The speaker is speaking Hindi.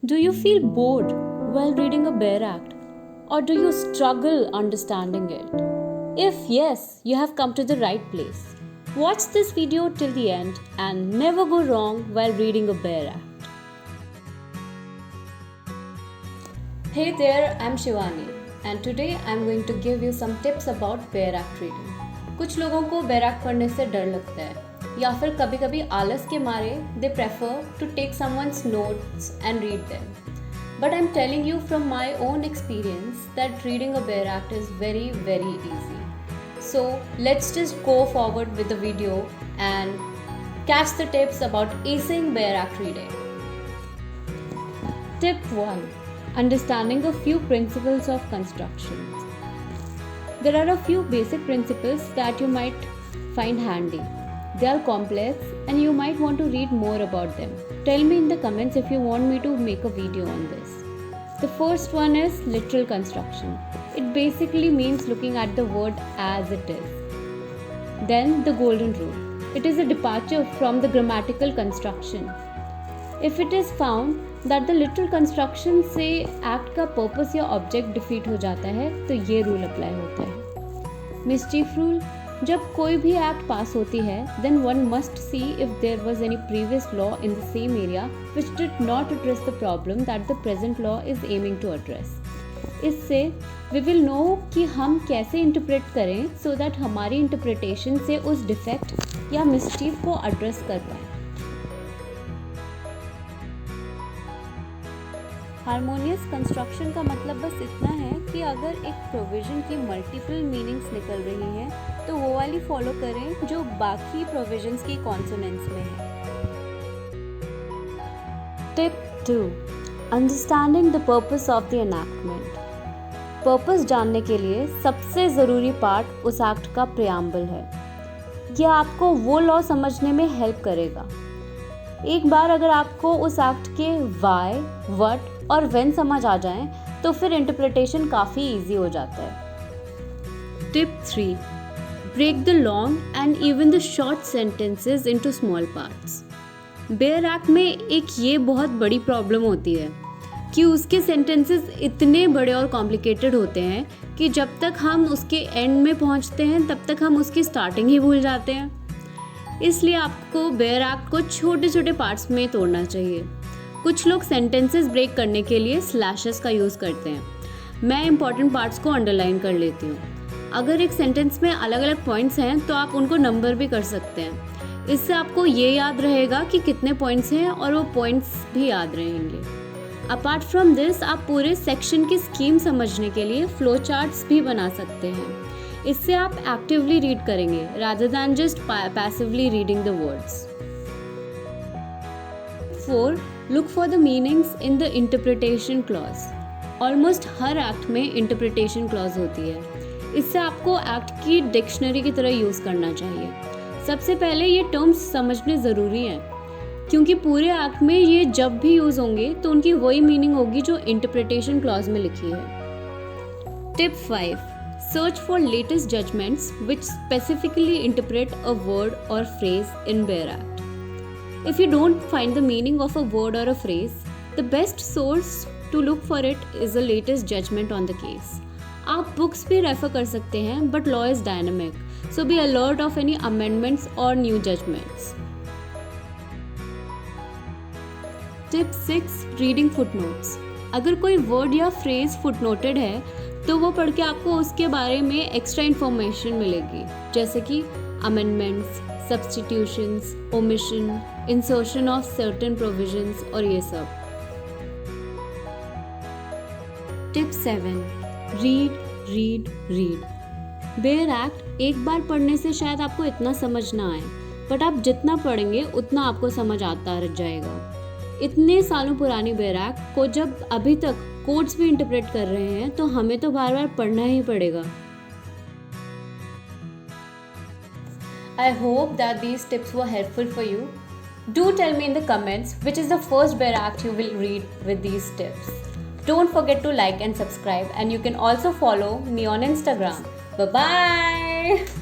Do you feel bored while reading a Bear Act? Or do you struggle understanding it? If yes, you have come to the right place. Watch this video till the end and never go wrong while reading a Bear Act. Hey there, I'm Shivani and today I'm going to give you some tips about Bear Act reading. कुछ लोगों को Bear Act पढ़ने से डर लगता है या फिर कभी-कभी आलस के मारे they prefer to take someone's notes and read them. But I'm telling you from my own experience that reading a Bear Act is very, very easy. So let's just go forward with the video and catch the tips about acing Bear Act reading. Tip 1. Understanding a few principles of construction. There are a few basic principles that you might find handy. They are complex and you might want to read more about them. Tell me in the comments if you want me to make a video on this. The first one is literal construction. It basically means looking at the word as it is. Then the golden rule. It is a departure from the grammatical construction. If it is found that the literal construction से act का purpose या object defeat हो जाता है तो ये rule apply होता है. Mischief rule. जब कोई भी एक्ट पास होती है then one must see if there was any previous law in the same area which did not address the problem that the present law is aiming to address. इससे we will know कि हम कैसे इंटरप्रेट करें so that हमारी इंटरप्रिटेशन से उस डिफेक्ट या मिस्चीफ को एड्रेस कर पाएँ. हार्मोनियस कंस्ट्रक्शन का मतलब बस इतना है कि अगर एक प्रोविजन की मल्टीपल मीनिंग्स निकल रही हैं तो वो वाली फॉलो करें जो बाकी प्रोविजंस की कॉन्सोनेंट्स में है. Tip 2. Understanding the purpose of the enactment. Purpose जानने के लिए सबसे ज़रूरी पार्ट उस एक्ट का प्रियम्बल है. यह आपको वो लॉ समझने में हेल्प करेगा. एक बार अगर आपको उस एक्ट के वाई, व्हाट और व्हेन समझ आ जाएं, तो फिर इंटरप्रिटेशन काफ़ी इजी हो जाता है. Tip 3. Break the long and even the short sentences into small parts. Bare act में एक ये बहुत बड़ी प्रॉब्लम होती है कि उसके सेंटेंसेस इतने बड़े और कॉम्प्लिकेटेड होते हैं कि जब तक हम उसके एंड में पहुंचते हैं तब तक हम उसकी स्टार्टिंग ही भूल जाते हैं. इसलिए आपको बेयर एक्ट को छोटे छोटे पार्ट्स में तोड़ना चाहिए. कुछ लोग सेंटेंसेस ब्रेक करने के लिए स्लैशेस का यूज़ करते हैं. मैं इंपॉर्टेंट पार्ट्स को अंडरलाइन कर लेती हूँ. अगर एक सेंटेंस में अलग अलग पॉइंट्स हैं तो आप उनको नंबर भी कर सकते हैं. इससे आपको ये याद रहेगा कि कितने पॉइंट्स हैं और वो पॉइंट्स भी याद रहेंगे. अपार्ट फ्रॉम दिस आप पूरे सेक्शन की स्कीम समझने के लिए फ्लो चार्ट्स भी बना सकते हैं. इससे आप एक्टिवली रीड करेंगे rather than just passively reading the words. 4. Look for the meanings in the interpretation clause. Almost her act में interpretation clause होती है. इससे आपको एक्ट की डिक्शनरी की तरह यूज़ करना चाहिए. सबसे पहले ये टर्म्स समझने ज़रूरी हैं क्योंकि पूरे एक्ट में ये जब भी यूज़ होंगे तो उनकी वही मीनिंग होगी जो इंटरप्रिटेशन क्लॉज में लिखी है. Tip 5. Search for latest judgments which specifically interpret a word or phrase in Bear Act. If you don't find the meaning of a word or a phrase, the best source to look for it is the latest judgment on the case. आप books भी रेफर कर सकते हैं, but law is dynamic, so be alert of any amendments or new judgments. Tip 6. Reading footnotes. अगर कोई word या phrase footnoted है तो वो पढ़ के आपको उसके बारे में एक्स्ट्रा इन्फॉर्मेशन मिलेगी जैसे कि amendments, substitutions, omission, insertion of certain provisions और ये सब. Tip 7. Read read read. Bare act एक बार पढ़ने से शायद आपको इतना समझ ना आए बट आप जितना पढ़ेंगे उतना आपको समझ आता रह जाएगा. इतने सालों पुरानी बेयर एक्ट को जब अभी तक कोड्स भी इंटरप्रेट कर रहे हैं तो हमें तो बार बार पढ़ना ही पड़ेगा. I hope that these tips were helpful for you. Do tell me in the comments which is the first Bear Act you will read with these tips. Don't forget to like and subscribe and you can also follow me on Instagram. Bye bye.